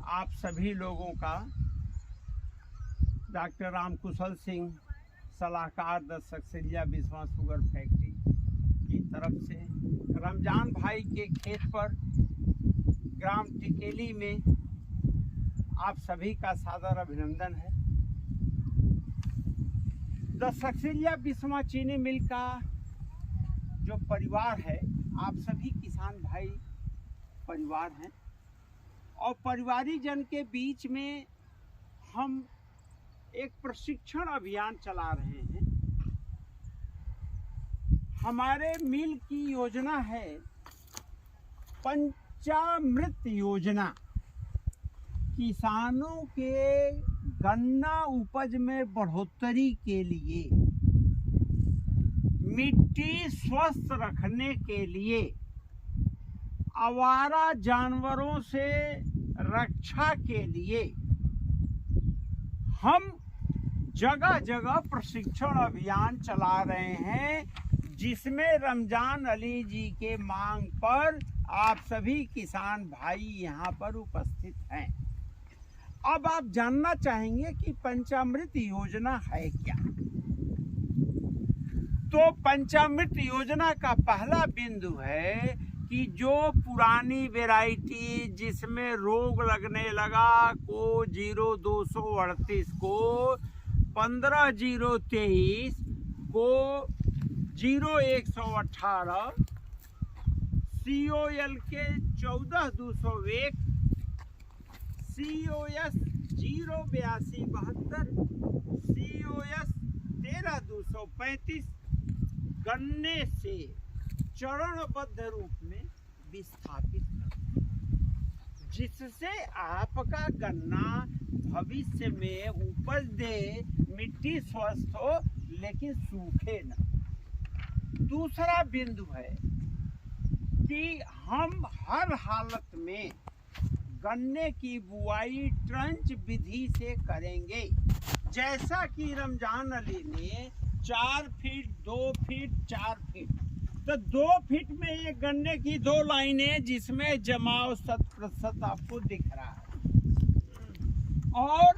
आप सभी लोगों का डॉक्टर रामकुशल सिंह, सलाहकार the Saksaria Biswa sugar factory की तरफ से रमजान भाई के खेत पर ग्राम टिकेली में आप सभी का सादर अभिनंदन है। द सक्सेरिया बिस्वा चीनी मिल का जो परिवार है, आप सभी किसान भाई परिवार हैं और परिवारी जन के बीच में हम एक प्रशिक्षण अभियान चला रहे हैं। हमारे मिल की योजना है पंचामृत योजना। किसानों के गन्ना उपज में बढ़ोतरी के लिए, मिट्टी स्वस्थ रखने के लिए, आवारा जानवरों से रक्षा के लिए हम जगह जगह प्रशिक्षण अभियान चला रहे हैं, जिसमें रमजान अली जी के मांग पर आप सभी किसान भाई यहाँ पर उपस्थित हैं। अब आप जानना चाहेंगे कि पंचामृत योजना है क्या। तो पंचामृत योजना का पहला बिंदु है कि जो पुरानी वैरायटी जिसमें रोग लगने लगा को 0238 को 15023 को 0118 COL के 14201 COS 08272 COS 13235 गन्ने से चरणबद्ध रूप में विस्थापित कर, जिससे आपका गन्ना भविष्य में उपज दे, मिट्टी स्वस्थ हो लेकिन सूखे न। दूसरा बिंदु है कि हम हर हालत में गन्ने की बुआई ट्रंच विधि से करेंगे। जैसा कि रमजान अली ने 4 फीट 2 फीट 4 फीट, तो 2 फीट में ये गन्ने की 2 लाइनें जिसमें जमाव 100% आपको दिख रहा है, और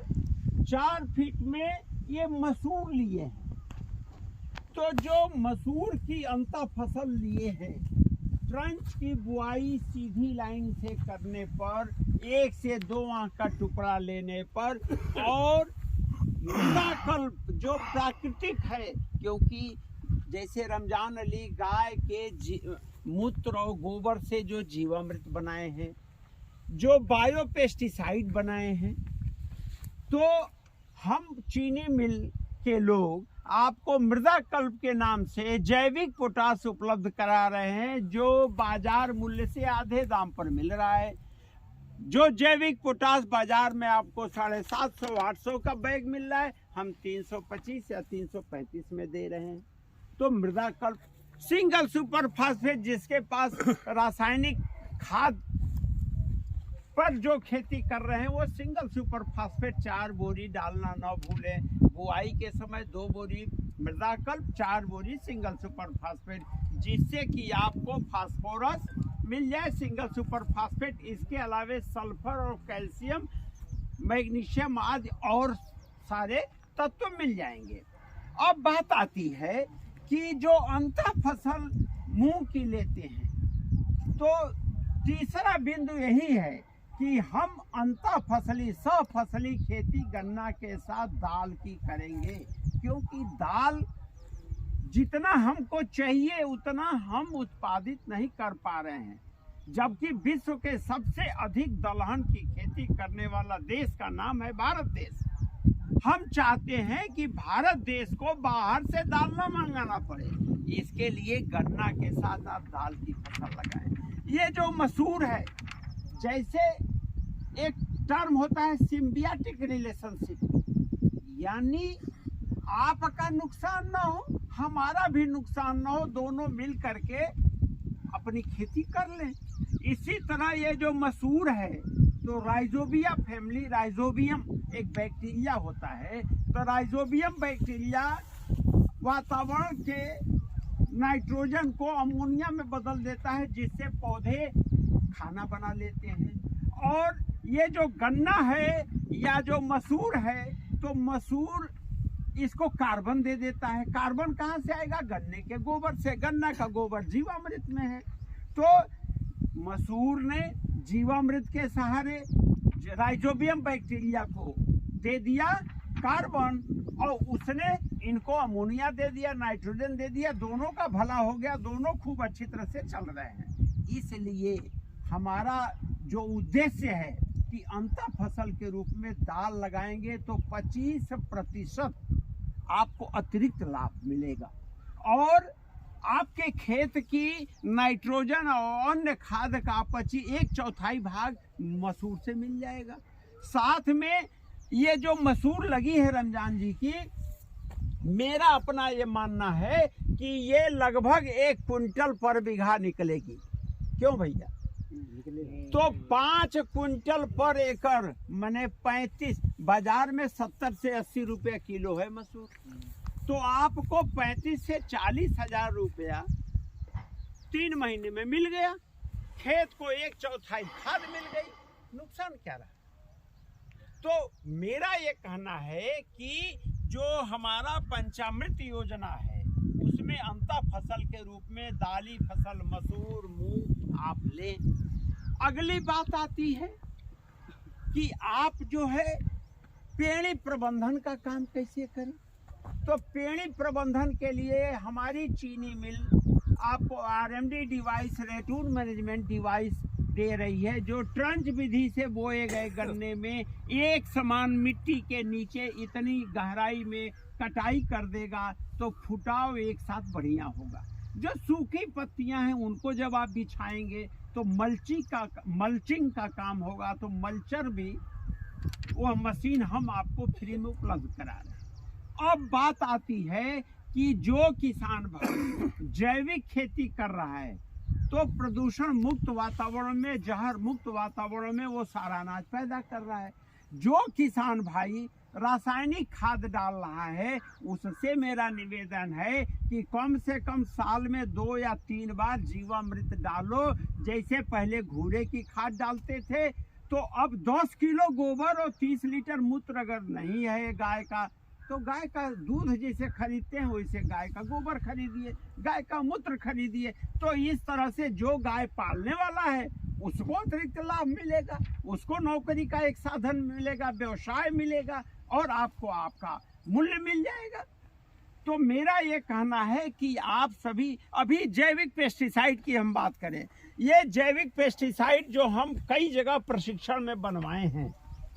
4 फीट में ये मसूर लिए हैं। तो जो मसूर की अंतर फसल लिए हैं, ट्रंच की बुआई सीधी लाइन से करने पर 1 से 2 आंख का टुकड़ा लेने पर, और मृदाकल्प जो प्राकृतिक है, क्योंकि जैसे रमजान अली गाय के मूत्र और गोबर से जो जीवामृत बनाए हैं, जो बायो पेस्टिसाइड बनाए हैं, तो हम चीनी मिल के लोग आपको मृदाकल्प के नाम से जैविक पोटाश उपलब्ध करा रहे हैं, जो बाजार मूल्य से आधे दाम पर मिल रहा है। जो जैविक पोटाश बाजार में आपको 750-800 का बैग मिल रहा है, हम 325 या 335 में दे रहे हैं। तो मृदाकल्प सिंगल सुपर फास्फेट, जिसके पास रासायनिक खाद पर जो खेती कर रहे हैं, वो सिंगल सुपर फास्फेट 4 बोरी डालना न भूलें। बुआई के समय 2 बोरी मृदाकल्प, 4 बोरी सिंगल सुपर फास्फेट, जिससे कि आपको फास्फोरस मिल जाए, सिंगल सुपर फास्फेट। इसके अलावे सल्फर और कैल्शियम, मैग्नीशियम आदि और सारे तत्व मिल जाएंगे। अब बात आती है कि जो अंतर फसल मूंग की लेते हैं, तो तीसरा बिंदु यही है कि हम अंतर फसली सफसली खेती गन्ना के साथ दाल की करेंगे, क्योंकि दाल जितना हमको चाहिए उतना हम उत्पादित नहीं कर पा रहे हैं, जबकि विश्व के सबसे अधिक दलहन की खेती करने वाला देश का नाम है भारत देश। हम चाहते हैं कि भारत देश को बाहर से दाल न मंगाना पड़े, इसके लिए गन्ना के साथ आप दाल की फसल लगाएं। ये जो मसूर है, जैसे एक टर्म होता है सिम्बियाटिक रिलेशनशिप, यानी आपका नुकसान ना हो, हमारा भी नुकसान ना हो, दोनों मिल करके अपनी खेती कर लें। इसी तरह ये जो मसूर है, तो राइजोबिया फैमिली, राइजोबियम एक बैक्टीरिया होता है, तो राइजोबियम बैक्टीरिया वातावरण के नाइट्रोजन को अमोनिया में बदल देता है, जिससे पौधे खाना बना लेते हैं। और ये जो गन्ना है या जो मसूर है, तो मसूर इसको कार्बन दे देता है। कार्बन कहाँ से आएगा? गन्ने के गोबर से। गन्ना का गोबर जीवामृत में है। तो मसूर ने जीवामृत के सहारे राइजोबियम बैक्टीरिया को दे दिया कार्बन, और उसने इनको अमोनिया दे दिया, नाइट्रोजन दे दिया। दोनों का भला हो गया, दोनों खूब अच्छी तरह से चल रहे हैं। इसलिए हमारा जो उद्देश्य है कि अंतर फसल के रूप में दाल लगाएंगे तो 25% आपको अतिरिक्त लाभ मिलेगा, और आपके खेत की नाइट्रोजन और अन्य खाद का 1/4 भाग मसूर से मिल जाएगा। साथ में ये जो मसूर लगी है रमजान जी की, मेरा अपना ये मानना है कि ये लगभग 1 क्विंटल पर बीघा निकलेगी। क्यों भैया? तो 5 क्विंटल पर एकड़, माने 35, बाजार में 70 से 80 रुपया किलो है मसूर। तो आपको 35 से 40 हजार रुपया 3 महीने में मिल गया। खेत को 1/4 खाद मिल गई, नुकसान क्या रहा? तो मेरा ये कहना है कि जो हमारा पंचामृत योजना है उसमें अंतर फसल के रूप में दाली फसल मसूर मूंग आप लें। अगली बात आती है कि आप जो है पेड़ी प्रबंधन का काम कैसे करें। तो पेड़ी प्रबंधन के लिए हमारी चीनी मिल आपको RMD डिवाइस, रेटून मैनेजमेंट डिवाइस दे रही है, जो ट्रंच विधि से बोए गए गन्ने में एक समान मिट्टी के नीचे इतनी गहराई में कटाई कर देगा तो फुटाव एक साथ बढ़िया होगा। जो सूखी पत्तियां हैं उनको जब आप बिछाएंगे तो मल्चिंग का काम होगा। तो मल्चर भी वह मशीन हम आपको फ्री में उपलब्ध करा रहे हैं। अब बात आती है कि जो किसान भाई जैविक खेती कर रहा है तो प्रदूषण मुक्त वातावरण में, जहर मुक्त वातावरण में वो सारा अनाज पैदा कर रहा है। जो किसान भाई रासायनिक खाद डाल रहा है उससे मेरा निवेदन है कि कम से कम साल में 2 या 3 बार जीवामृत डालो। जैसे पहले घूरे की खाद डालते थे, तो अब 10 किलो गोबर और 30 लीटर मूत्र अगर नहीं है गाय का, तो गाय का दूध जैसे खरीदते हैं वैसे गाय का गोबर खरीदिए, गाय का मूत्र खरीदिए। तो इस तरह से जो गाय पालने वाला है उसको अतिरिक्त लाभ मिलेगा, उसको नौकरी का एक साधन मिलेगा, व्यवसाय मिलेगा, और आपको आपका मूल्य मिल जाएगा। तो मेरा ये कहना है कि आप सभी, अभी जैविक पेस्टिसाइड की हम बात करें, ये जैविक पेस्टिसाइड जो हम कई जगह प्रशिक्षण में बनवाए हैं,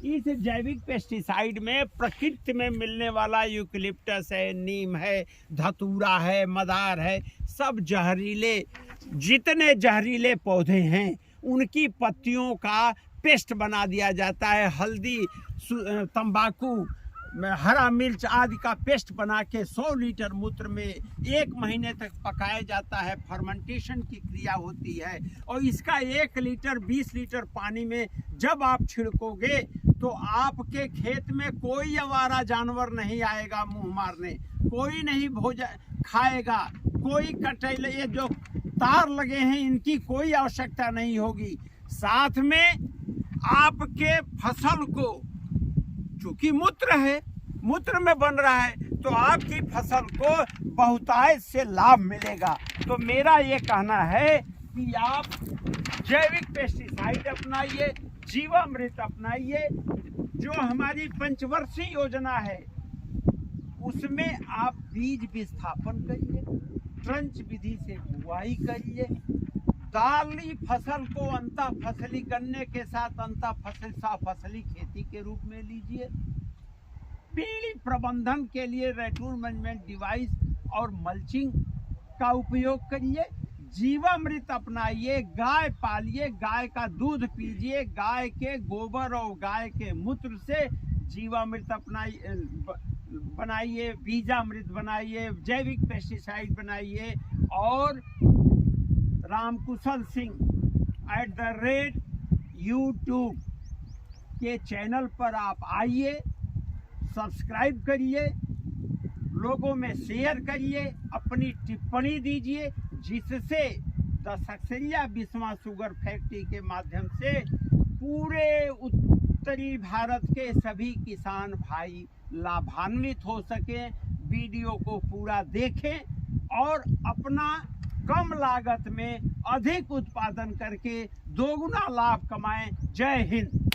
इस जैविक पेस्टिसाइड में प्रकृति में मिलने वाला यूकलिप्टस है, नीम है, धतूरा है, मदार है, सब जहरीले, जितने जहरीले पौधे हैं उनकी पत्तियों का पेस्ट बना दिया जाता है। हल्दी, तंबाकू, हरा मिर्च आदि का पेस्ट बना के 100 लीटर मूत्र में 1 महीने तक पकाया जाता है। फर्मेंटेशन की क्रिया होती है, और इसका 1 लीटर 20 लीटर पानी में जब आप छिड़कोगे तो आपके खेत में कोई आवारा जानवर नहीं आएगा मुंह मारने, कोई नहीं भोजन खाएगा, कोई कटैले, ये जो तार लगे हैं इनकी कोई आवश्यकता नहीं होगी। साथ में आपके फसल को, चूंकि मूत्र है, मूत्र में बन रहा है, तो आपकी फसल को बहुतायत से लाभ मिलेगा। तो मेरा ये कहना है कि आप जैविक पेस्टिसाइड अपनाइए, जीवामृत अपनाइए। जो हमारी पंचवर्षीय योजना है उसमें आप बीज विस्थापन करिए, ट्रंच विधि से बुआई करिए, दाली फसल को अंतर फसली, गन्ने के साथ अंतर फसली खेती के रूप में लीजिए। पेड़ी प्रबंधन के लिए रेटून मैनेजमेंट डिवाइस और मल्चिंग का उपयोग करिए। जीवामृत अपनाइए, गाय पालिए, गाय का दूध पीजिए, गाय के गोबर और गाय के मूत्र से जीवामृत बनाइए, बीजामृत बनाइए, जैविक पेस्टिसाइड बनाइए। और रामकुशल सिंह @YouTube के चैनल पर आप आइए, सब्सक्राइब करिए, लोगों में शेयर करिए, अपनी टिप्पणी दीजिए, जिससे the Saksaria Biswa sugar factory के माध्यम से पूरे उत्तरी भारत के सभी किसान भाई लाभान्वित हो सके। वीडियो को पूरा देखें और अपना कम लागत में अधिक उत्पादन करके दोगुना लाभ कमाएं। जय हिंद।